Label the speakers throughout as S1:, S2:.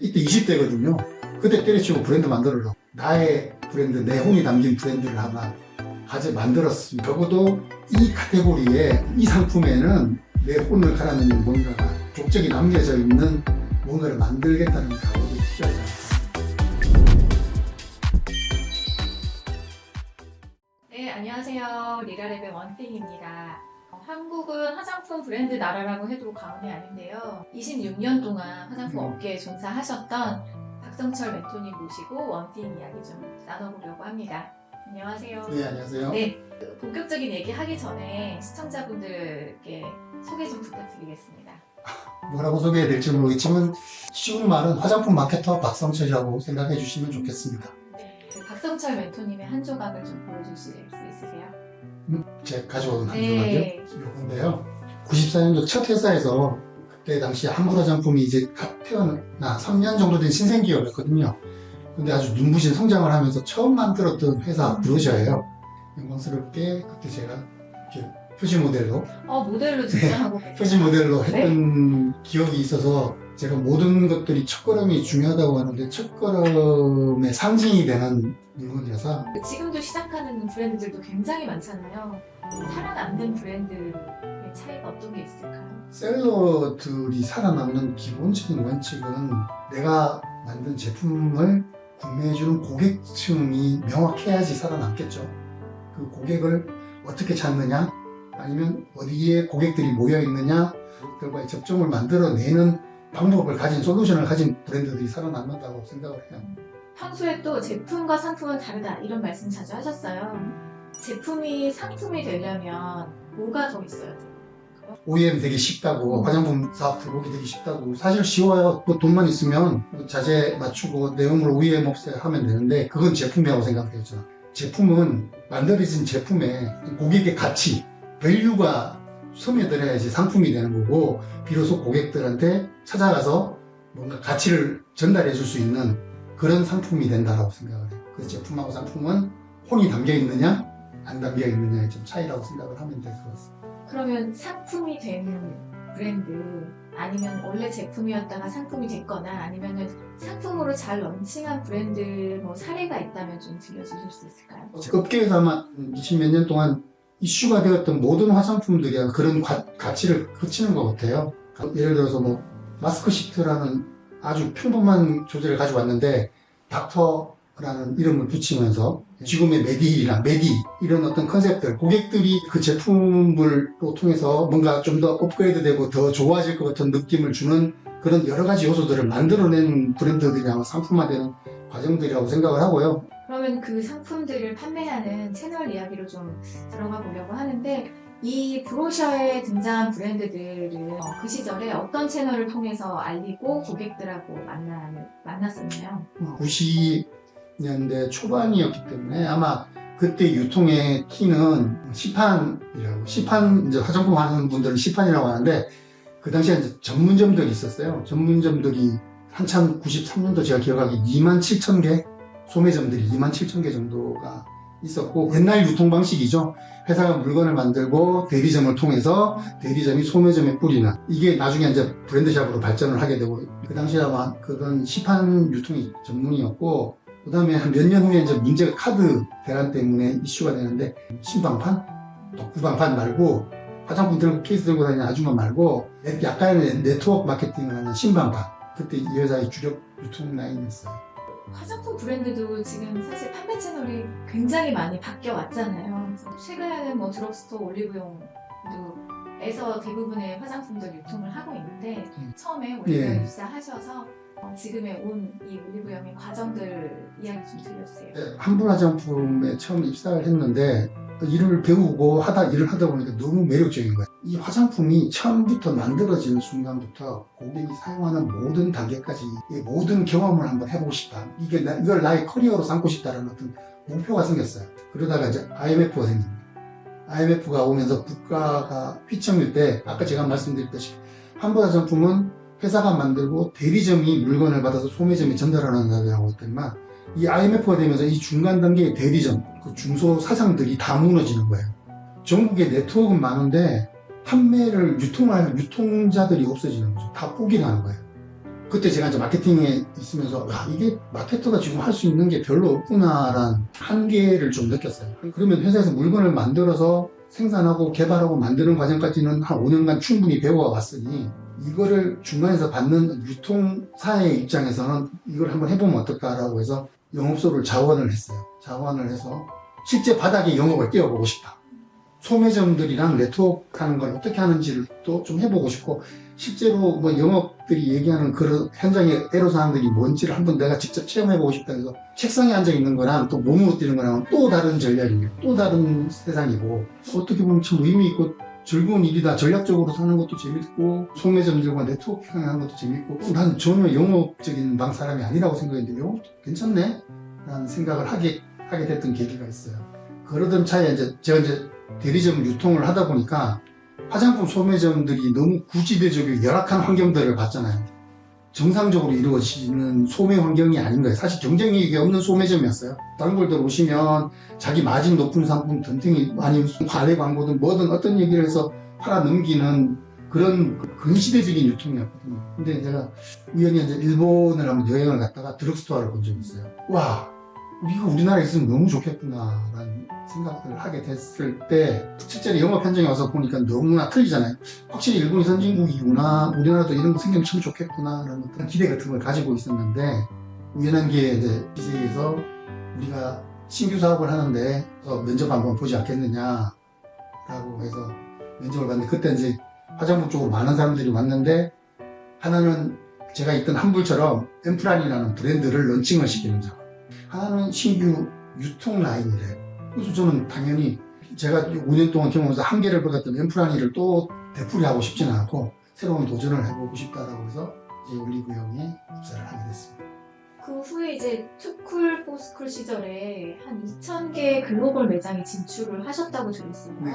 S1: 이때 20대거든요. 그때 때려치고 브랜드 만들어라. 나의 브랜드, 내 혼이 담긴 브랜드를 하나 만들었습니다. 적어도 이 카테고리에, 이 상품에는 내 혼을 갈아넣는 뭔가가 족적이 남겨져 있는 뭔가를 만들겠다는 각오도 필요하지 않습니다.
S2: 네, 안녕하세요. 리라랩의 원띵입니다. 한국은 화장품 브랜드 나라라고 해도 과언이 아닌데요. 26년 동안 화장품 업계에 종사하셨던 박성철 멘토님 모시고 원띵 이야기 좀 나눠보려고 합니다. 안녕하세요.
S1: 네, 안녕하세요.
S2: 네, 본격적인 얘기 하기 전에 시청자분들께 소개 좀 부탁드리겠습니다.
S1: 뭐라고 소개해야 될지 모르겠지만 쉬운 말은 화장품 마케터 박성철이라고 생각해 주시면 좋겠습니다.
S2: 네, 그 박성철 멘토님의 한 조각을 좀 보여주실 수 있으세요?
S1: 제가 가져온 한
S2: 네.
S1: 조각이요. 요건데요. 94년도 첫 회사에서 그때 당시 한국 화장품이 이제 갓 태어나 3년 정도 된 신생기업이었거든요. 근데 아주 눈부신 성장을 하면서 처음 만들었던 회사 브로셔예요. 영광스럽게 그때 제가 이렇게 표지 모델로
S2: 모델로 등장하고
S1: 표지 모델로 했던 기억이 있어서 제가 모든 것들이 첫걸음이 중요하다고 하는데 첫걸음의 상징이 되는 물건이라서
S2: 지금도 시작하는 브랜드들도 굉장히 많잖아요. 살아남는 브랜드의 차이가 어떤 게 있을까요?
S1: 셀러들이 살아남는 기본적인 원칙은 내가 만든 제품을 구매해주는 고객층이 명확해야지 살아남겠죠. 그 고객을 어떻게 찾느냐, 아니면 어디에 고객들이 모여있느냐, 고객들과의 접점을 만들어내는 방법을 가진, 솔루션을 가진 브랜드들이 살아남는다고 생각을 해요.
S2: 평소에 또 제품과 상품은 다르다 이런 말씀 자주 하셨어요. 제품이 상품이 되려면 뭐가 더 있어야 돼요?
S1: OEM 되기 쉽다고, 화장품 사업 들어오기 되기 쉽다고. 사실 쉬워요. 뭐 돈만 있으면 자재 맞추고 내용물 OEM 없애 하면 되는데 그건 제품이라고 생각해요. 저는. 제품은 만들어진 제품에 고객의 가치, 밸류가 스며들어야지 상품이 되는 거고, 비로소 고객들한테 찾아가서 뭔가 가치를 전달해 줄 수 있는 그런 상품이 된다고 생각을 해요. 그래서 제품하고 상품은 혼이 담겨 있느냐 안 담겨 있느냐의 좀 차이라고 생각을 하면 될 것 같습니다.
S2: 그러면 상품이 되는 브랜드 아니면 원래 제품이었다가 상품이 됐거나 아니면 상품으로 잘 런칭한 브랜드 뭐 사례가 있다면 좀 들려주실 수 있을까요?
S1: 업계에서 아마 20몇 년 동안 이슈가 되었던 모든 화장품들이 그런 가치를 거치는 것 같아요. 예를 들어서 뭐 마스크 시트라는 아주 평범한 소재를 가져왔는데 닥터라는 이름을 붙이면서 지금의 메디힐이나 메디 이런 어떤 컨셉들, 고객들이 그 제품을 통해서 뭔가 좀 더 업그레이드되고 더 좋아질 것 같은 느낌을 주는 그런 여러 가지 요소들을 만들어낸 브랜드들이 아마 상품화되는 과정들이라고 생각을 하고요.
S2: 그러면 그 상품들을 판매하는 채널 이야기로 좀 들어가 보려고 하는데 이 브로셔에 등장한 브랜드들은 그 시절에 어떤 채널을 통해서 알리고 고객들하고 만났었나요?
S1: 90년대 초반이었기 때문에 아마 그때 유통의 키는 시판이라고, 이제 화장품 하는 분들은 시판이라고 하는데 그 당시에 이제 전문점들이 있었어요. 전문점들이 한참 93년도 제가 기억하기 27,000개, 소매점들이 27,000개 정도가 있었고, 옛날 유통 방식이죠. 회사가 물건을 만들고 대리점을 통해서 대리점이 소매점에 뿌리는, 이게 나중에 이제 브랜드샵으로 발전을 하게 되고, 그 당시에 아마 그런 시판 유통이 전문이었고, 그 다음에 한 몇 년 후에 이제 문제가 카드 대란 때문에 이슈가 되는데, 신방판? 구방판 말고, 화장품 들고 케이스 들고 다니는 아줌마 말고, 약간의 네트워크 마케팅을 하는 신방판. 그때 이 여자의 주력 유통 라인이었어요.
S2: 화장품 브랜드도 지금 사실 판매 채널이 굉장히 많이 바뀌어 왔잖아요. 최근에는 뭐 드럭스토어 올리브영에서 대부분의 화장품들 유통을 하고 있는데 처음에 올리브영 입사하셔서 지금의 온 이 올리브영의 과정들 이야기 좀 들려주세요.
S1: 한분 화장품에 처음 입사를 했는데 일을 배우고 일을 하다 보니까 너무 매력적인 거예요. 이 화장품이 처음부터 만들어지는 순간부터 고객이 사용하는 모든 단계까지 이 모든 경험을 한번 해보고 싶다. 이걸 나의 커리어로 삼고 싶다라는 어떤 목표가 생겼어요. 그러다가 이제 IMF가 생깁니다. IMF가 오면서 국가가 휘청일 때 아까 제가 말씀드렸다시피 한분 화장품은 회사가 만들고 대리점이 물건을 받아서 소매점에 전달하는 자리라고 했더니만 이 IMF가 되면서 이 중간 단계의 대리점, 그 중소 사장들이 다 무너지는 거예요. 전국에 네트워크는 많은데 판매를 유통할 유통자들이 없어지는 거죠. 다 포기를 하는 거예요. 그때 제가 이제 마케팅에 있으면서 야, 이게 마케터가 지금 할 수 있는 게 별로 없구나라는 한계를 좀 느꼈어요. 그러면 회사에서 물건을 만들어서 생산하고 개발하고 만드는 과정까지는 한 5년간 충분히 배워왔으니 이거를 중간에서 받는 유통사의 입장에서는 이걸 한번 해보면 어떨까라고 해서 영업소를 자원을 했어요. 자원을 해서 실제 바닥에 영업을 뛰어보고 싶다. 소매점들이랑 네트워크하는 걸 어떻게 하는지를 또 좀 해보고 싶고 실제로 뭐 영업들이 얘기하는 그런 현장의 애로사항들이 뭔지를 한번 내가 직접 체험해보고 싶다 해서 책상에 앉아 있는 거랑 또 몸으로 뛰는 거랑 또 다른 전략이고 또 다른 세상이고 어떻게 보면 참 의미 있고 즐거운 일이다. 전략적으로 사는 것도 재밌고 소매점들과 네트워킹하는 것도 재밌고 난 전혀 영업적인 방 사람이 아니라고 생각했는데 영업도 괜찮네? 라는 생각을 하게 됐던 계기가 있어요. 그러던 차에 제가 대리점 유통을 하다 보니까 화장품 소매점들이 너무 구지대적이고 열악한 환경들을 봤잖아요. 정상적으로 이루어지는 소매 환경이 아닌 거예요. 사실 경쟁력이 없는 소매점이었어요. 단골들 오시면 자기 마진 높은 상품 덤탱이 아니면 과대 광고든 뭐든 어떤 얘기를 해서 팔아 넘기는 그런 근시대적인 유통이었거든요. 근데 제가 우연히 일본을 한번 여행을 갔다가 드럭스토어를 본 적이 있어요. 와, 이거 우리나라에 있으면 너무 좋겠구나라는 생각들을 하게 됐을 때 실제로 영업 현장에 와서 보니까 너무나 틀리잖아요. 확실히 일본이 선진국이구나, 우리나라도 이런 거 생기면 참 좋겠구나라는 어떤 기대 같은 걸 가지고 있었는데 우연한 기회에 기세에서 우리가 신규 사업을 하는데 면접 한번 보지 않겠느냐라고 해서 면접을 봤는데 그때 화장품 쪽으로 많은 사람들이 왔는데 하나는 제가 있던 한불처럼 엠프란이라는 브랜드를 런칭을 시키는 작업, 하나는 신규 유통 라인이래요. 그래서 저는 당연히 제가 5년 동안 경험해서 한계를 받았던 엠프란이를 또 되풀이하고 싶지는 않고 새로운 도전을 해보고 싶다라고 해서 올리브영에 입사를 하게 됐습니다.
S2: 그 후에 투쿨 포스쿨 시절에 한 2,000개 글로벌 매장에 진출을 하셨다고 들었어요.
S1: 네.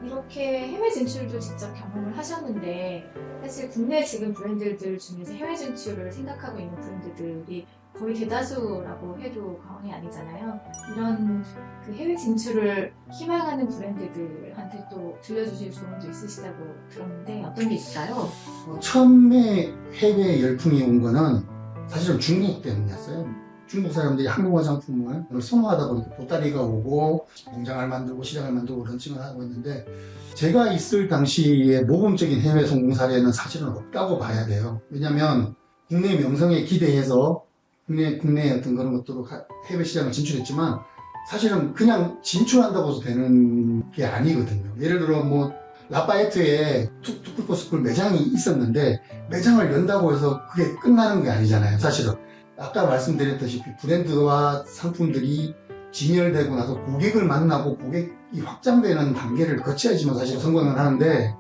S2: 이렇게 해외 진출도 직접 경험을 하셨는데 사실 국내 지금 브랜드들 중에서 해외 진출을 생각하고 있는 브랜드들이 거의 대다수라고 해도 과언이 아니잖아요. 이런 그 해외 진출을 희망하는 브랜드들한테 또 들려주실 조언도 있으시다고 들었는데 어떤 게 있을까요?
S1: 처음에 해외 열풍이 온 거는 사실은 중국 때문이었어요. 중국 사람들이 한국 화장품을 선호하다 보니까 보따리가 오고 공장을 만들고 시장을 만들고 런칭을 하고 있는데 제가 있을 당시에 모범적인 해외 성공 사례는 사실은 없다고 봐야 돼요. 왜냐하면 국내 명성에 기대해서 국내 어떤 그런 것들로 해외 시장을 진출했지만 사실은 그냥 진출한다고 해서 되는 게 아니거든요. 예를 들어 라파에트에 투쿨포스쿨 매장이 있었는데 매장을 연다고 해서 그게 끝나는 게 아니잖아요. 사실은 아까 말씀드렸다시피 브랜드와 상품들이 진열되고 나서 고객을 만나고 고객이 확장되는 단계를 거쳐야지만 사실 성공을 하는데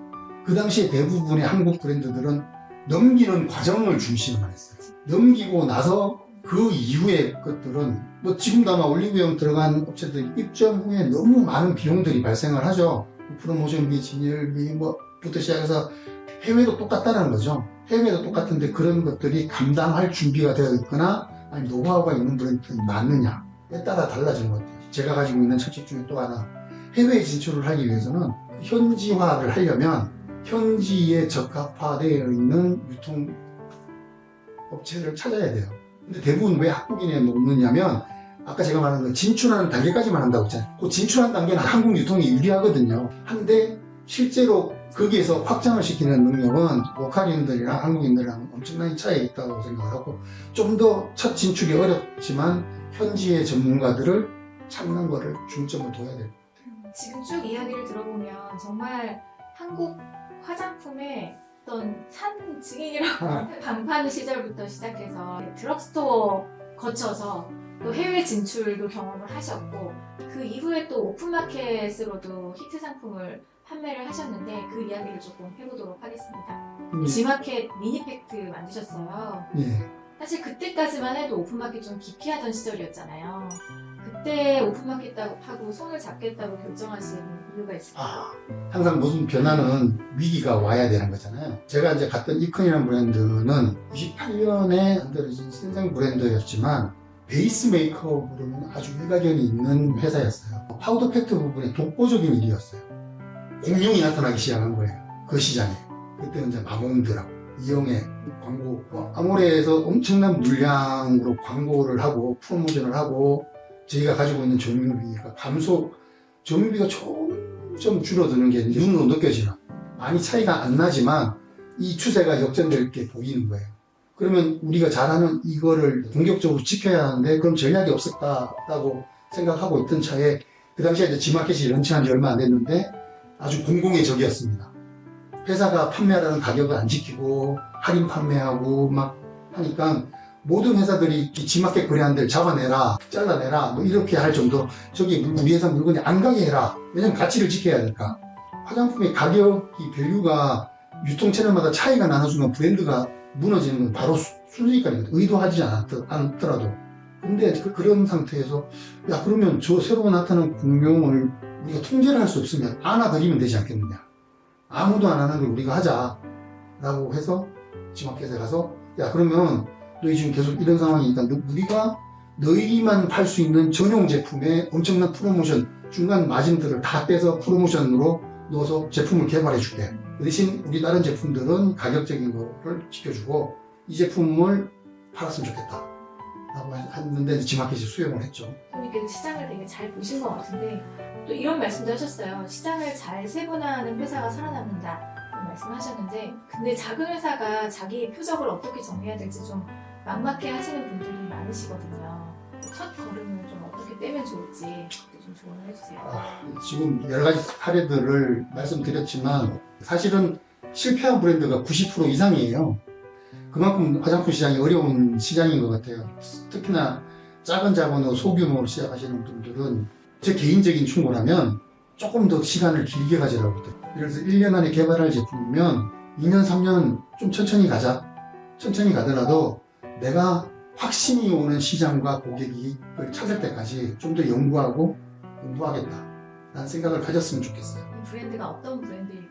S1: 그 당시에 대부분의 한국 브랜드들은 넘기는 과정을 중심만 했어요. 넘기고 나서 그 이후의 것들은 지금도 아마 올리브영 들어간 업체들이 입점 후에 너무 많은 비용들이 발생을 하죠. 프로모션비, 진열비 부터 시작해서 해외도 똑같다는 거죠. 해외도 똑같은데 그런 것들이 감당할 준비가 되어 있거나 아니 노하우가 있는 브랜드들이 많느냐에 따라 달라지는 것 같아요. 제가 가지고 있는 철칙 중에 또 하나, 해외 진출을 하기 위해서는 현지화를 하려면 현지에 적합화되어 있는 유통 업체를 찾아야 돼요. 근데 대부분 왜 한국인에 먹느냐면 아까 제가 말한 건 진출하는 단계까지만 한다고 했잖아요. 그 진출한 단계는 한국 유통이 유리하거든요. 한데 실제로 거기에서 확장을 시키는 능력은 로컬인들이랑 한국인들이랑 엄청난 차이가 있다고 생각하고 좀 더 첫 진출이 어렵지만 현지의 전문가들을 찾는 거를 중점을 둬야 돼요.
S2: 지금 쭉 이야기를 들어보면 정말 한국 화장품의 어떤 산 증인이라고 방판 시절부터 시작해서 드럭스토어 거쳐서 또 해외 진출도 경험을 하셨고 그 이후에 또 오픈마켓으로도 히트 상품을 판매를 하셨는데 그 이야기를 조금 해보도록 하겠습니다. G마켓 미니팩트 만드셨어요.
S1: 예.
S2: 사실 그때까지만 해도 오픈마켓 좀 기피하던 시절이었잖아요. 그때 오픈마켓하고 손을 잡겠다고 결정하신 이유가 있을까요?
S1: 항상 무슨 변화는 위기가 와야 되는 거잖아요. 제가 이제 갔던 이컨이라는 브랜드는 98년에 만들어진 신생 브랜드였지만 베이스 메이크업으로는 아주 일가견이 있는 회사였어요. 파우더 팩트 부분에 독보적인 일이었어요. 공룡이 나타나기 시작한 거예요. 그 시장에. 그때 이제 마몽드라고. 이용해 광고, 아모레에서 엄청난 물량으로 광고를 하고 프로모션을 하고 저희가 가지고 있는 조명비가 조명비가 점점 줄어드는 게 눈으로 느껴지는, 많이 차이가 안 나지만 이 추세가 역전될 게 보이는 거예요. 그러면 우리가 잘하는 이거를 공격적으로 지켜야 하는데 그럼 전략이 없을까라고 생각하고 있던 차에 그 당시에 이제 G마켓이 런칭한 지 얼마 안 됐는데 아주 공공의 적이었습니다. 회사가 판매하라는 가격을 안 지키고 할인 판매하고 막 하니까 모든 회사들이 이 G마켓 브랜드를 잡아내라, 잘라내라 뭐 이렇게 할 정도로 저기 우리 회사 물건이 안 가게 해라. 왜냐면 가치를 지켜야 되니까. 화장품의 가격이 밸류가 유통 채널마다 차이가 나는 순간 브랜드가 무너지는 건 바로 순순히까지 의도하지 않더라도. 근데 그런 상태에서 야 그러면 저 새로 나타난 공룡을 우리가 통제를 할 수 없으면 안아버리면 되지 않겠느냐. 아무도 안 하는 걸 우리가 하자라고 해서 G마켓에 가서 야 그러면 너희 지금 계속 이런 상황이니까 우리가 너희만 팔 수 있는 전용 제품에 엄청난 프로모션 중간 마진들을 다 빼서 프로모션으로 넣어서 제품을 개발해 줄게. 그 대신 우리 다른 제품들은 가격적인 거를 지켜주고 이 제품을 팔았으면 좋겠다 라고 했는데 G마켓이 수용을 했죠.
S2: 선생님께서 시장을 되게 잘 보신 것 같은데 또 이런 말씀도 하셨어요. 시장을 잘 세분화하는 회사가 살아남는다 이런 말씀하셨는데 근데 작은 회사가 자기 표적을 어떻게 정해야 될지 좀 막막해 하시는 분들이 많으시거든요. 첫 걸음을 좀 어떻게 떼면 좋을지 좀 조언을 해주세요.
S1: 지금 여러 가지 사례들을 말씀드렸지만 사실은 실패한 브랜드가 90% 이상이에요. 그만큼 화장품 시장이 어려운 시장인 것 같아요. 특히나 작은 자본으로 소규모로 시작하시는 분들은 제 개인적인 충고라면 조금 더 시간을 길게 가지라고 해요. 예를 들어서 1년 안에 개발할 제품이면 2년, 3년 좀 천천히 가자. 천천히 가더라도 내가 확신이 오는 시장과 고객을 찾을 때까지 좀 더 연구하고 공부하겠다 라는 생각을 가졌으면 좋겠어요.
S2: 이 브랜드가 어떤 브랜드이고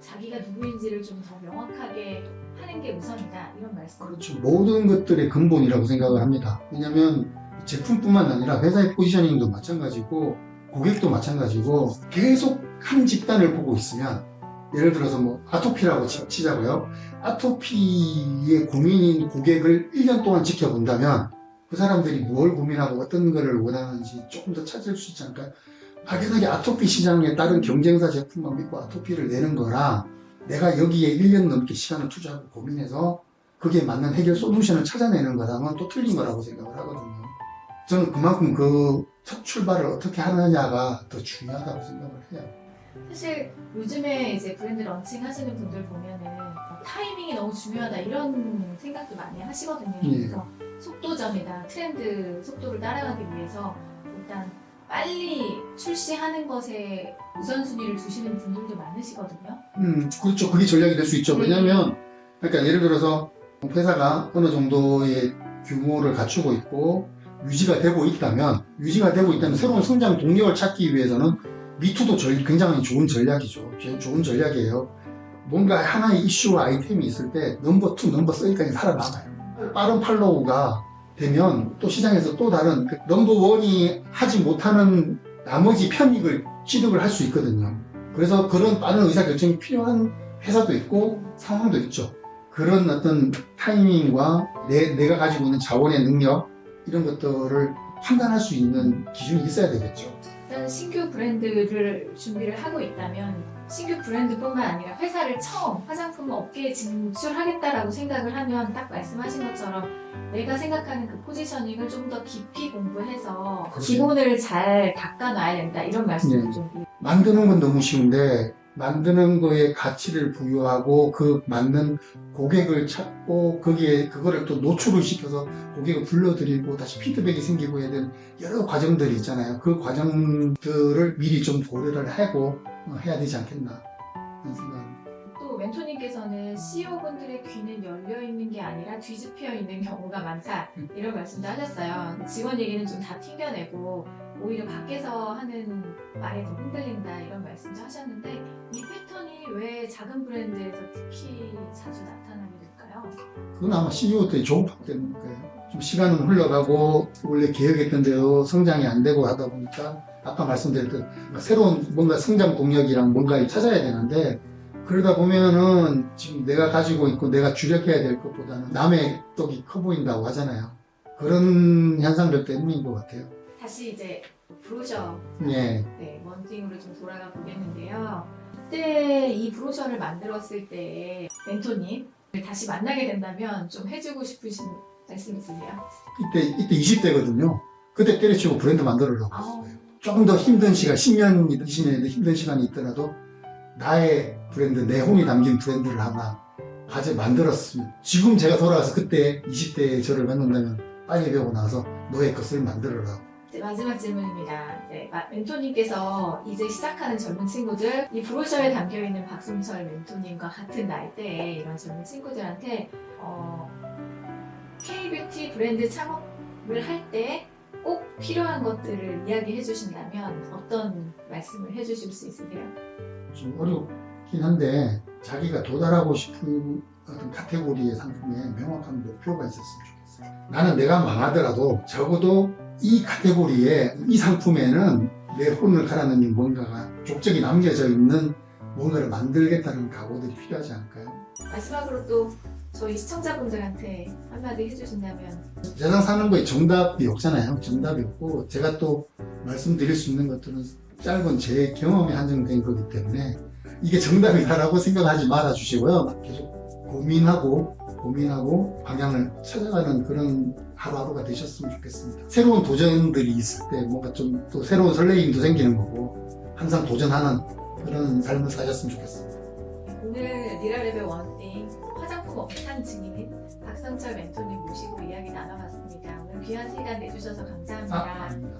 S2: 자기가 누구인지를 좀 더 명확하게 하는 게 우선이다 이런 말씀.
S1: 그렇죠. 모든 것들의 근본이라고 생각을 합니다. 왜냐하면 제품뿐만 아니라 회사의 포지셔닝도 마찬가지고 고객도 마찬가지고 계속 한 집단을 보고 있으면 예를 들어서 뭐 아토피라고 치자고요. 아토피의 고민인 고객을 1년 동안 지켜본다면 그 사람들이 뭘 고민하고 어떤 거를 원하는지 조금 더 찾을 수 있지 않을까요? 막연하게 아토피 시장에 다른 경쟁사 제품만 믿고 아토피를 내는 거랑 내가 여기에 1년 넘게 시간을 투자하고 고민해서 그게 맞는 해결 솔루션을 찾아내는 거랑은 또 틀린 거라고 생각을 하거든요. 저는 그만큼 그 첫 출발을 어떻게 하느냐가 더 중요하다고 생각을 해요.
S2: 사실 요즘에 이제 브랜드 런칭 하시는 분들 보면은 타이밍이 너무 중요하다 이런 생각도 많이 하시거든요.
S1: 예.
S2: 그래서 속도전이다 트렌드 속도를 따라가기 위해서 일단 빨리 출시하는 것에 우선순위를 두시는 분들도 많으시거든요.
S1: 그렇죠. 그게 전략이 될 수 있죠. 왜냐하면 그러니까 예를 들어서 회사가 어느 정도의 규모를 갖추고 있고 유지가 되고 있다면 새로운 성장 동력을 찾기 위해서는 미투도 굉장히 좋은 전략이죠. 좋은 전략이에요. 뭔가 하나의 이슈와 아이템이 있을 때 넘버 2, 넘버 3까지 살아남아요. 빠른 팔로우가 되면 또 시장에서 또 다른 넘버 1이 하지 못하는 나머지 편익을 취득을 할 수 있거든요. 그래서 그런 빠른 의사결정이 필요한 회사도 있고 상황도 있죠. 그런 어떤 타이밍과 내가 가지고 있는 자원의 능력 이런 것들을 판단할 수 있는 기준이 있어야 되겠죠.
S2: 일단 신규 브랜드를 준비를 하고 있다면 신규 브랜드뿐만 아니라 회사를 처음 화장품 업계에 진출하겠다라고 생각을 하면 딱 말씀하신 것처럼 내가 생각하는 그 포지셔닝을 좀 더 깊이 공부해서
S1: 그렇죠.
S2: 기본을 잘 닦아놔야 된다 이런 말씀을
S1: 네.
S2: 좀
S1: 만드는 건 너무 쉬운데 만드는 거에 가치를 부여하고 그 맞는 고객을 찾고 그거를 또 노출을 시켜서 고객을 불러들이고 다시 피드백이 생기고 해야 되는 여러 과정들이 있잖아요. 그 과정들을 미리 좀 고려를 하고 해야 되지 않겠나 하는 생각입니다.
S2: 또 멘토님께서는 CEO분들의 귀는 열려 있는 게 아니라 뒤집혀 있는 경우가 많다 이런 말씀도 하셨어요. 직원 얘기는 좀 다 튕겨내고 오히려 밖에서 하는 말에 더 흔들린다 이런 말씀도 하셨는데 이 패턴이 왜 작은 브랜드에서 특히 자주 나타나게 될까요?
S1: 그건 아마 CEO 때 조급하기 때문일 거예요. 좀 시간은 흘러가고 원래 계획했던 대로 성장이 안 되고 하다 보니까 아까 말씀드렸던 새로운 뭔가 성장 동력이랑 뭔가를 찾아야 되는데 그러다 보면은 지금 내가 가지고 있고 내가 주력해야 될 것보다는 남의 쪽이 커 보인다고 하잖아요. 그런 현상들 때문인 것 같아요.
S2: 다시 이제 브로셔
S1: 예.
S2: 네, 원팅으로 좀 돌아가 보겠는데요. 그때 이 브로셔를 만들었을 때 멘토님 다시 만나게 된다면 좀 해주고 싶으신 말씀 있으세요?
S1: 이때 20대거든요. 그때 때려치고 브랜드 만들으려고
S2: 아우.
S1: 했어요. 조금 더 힘든 시간, 10년, 20년에 힘든 시간이 있더라도 나의 브랜드, 내 혼이 담긴 브랜드를 하나 만들었으면 지금 제가 돌아가서 그때 20대에 저를 만난다면 빨리 배우고 나서 너의 것을 만들어라.
S2: 이제 마지막 질문입니다. 네, 멘토님께서 이제 시작하는 젊은 친구들, 이 브로셔에 담겨있는 박승철 멘토님과 같은 나이대의 이런 젊은 친구들한테 K-뷰티 브랜드 창업을 할 때 꼭 필요한 것들을 이야기해 주신다면 어떤 말씀을 해주실 수 있으세요?
S1: 좀 어렵긴 한데 자기가 도달하고 싶은 어떤 카테고리의 상품에 명확한 목표가 있었으면 좋겠어요. 나는 내가 망하더라도 적어도 이 카테고리에 이 상품에는 내 혼을 갈아넣는 뭔가가 족적이 남겨져 있는 뭔가를 만들겠다는 각오들이 필요하지 않을까요?
S2: 마지막으로 또 저희 시청자분들한테 한마디 해주신다면
S1: 세상 사는 거에 정답이 없잖아요. 정답이 없고 제가 또 말씀드릴 수 있는 것들은 짧은 제 경험에 한정된 거기 때문에 이게 정답이다라고 생각하지 말아 주시고요. 계속 고민하고 방향을 찾아가는 그런 하루하루가 되셨으면 좋겠습니다. 새로운 도전들이 있을 때 뭔가 좀 또 새로운 설레임도 생기는 거고 항상 도전하는 그런 삶을 사셨으면 좋겠습니다.
S2: 오늘 리라레벨 원띵 화장품 업판 증인인 박성철 멘토님 모시고 이야기 나눠봤습니다. 오늘 귀한 시간 내주셔서 감사합니다.
S1: 아닙니다.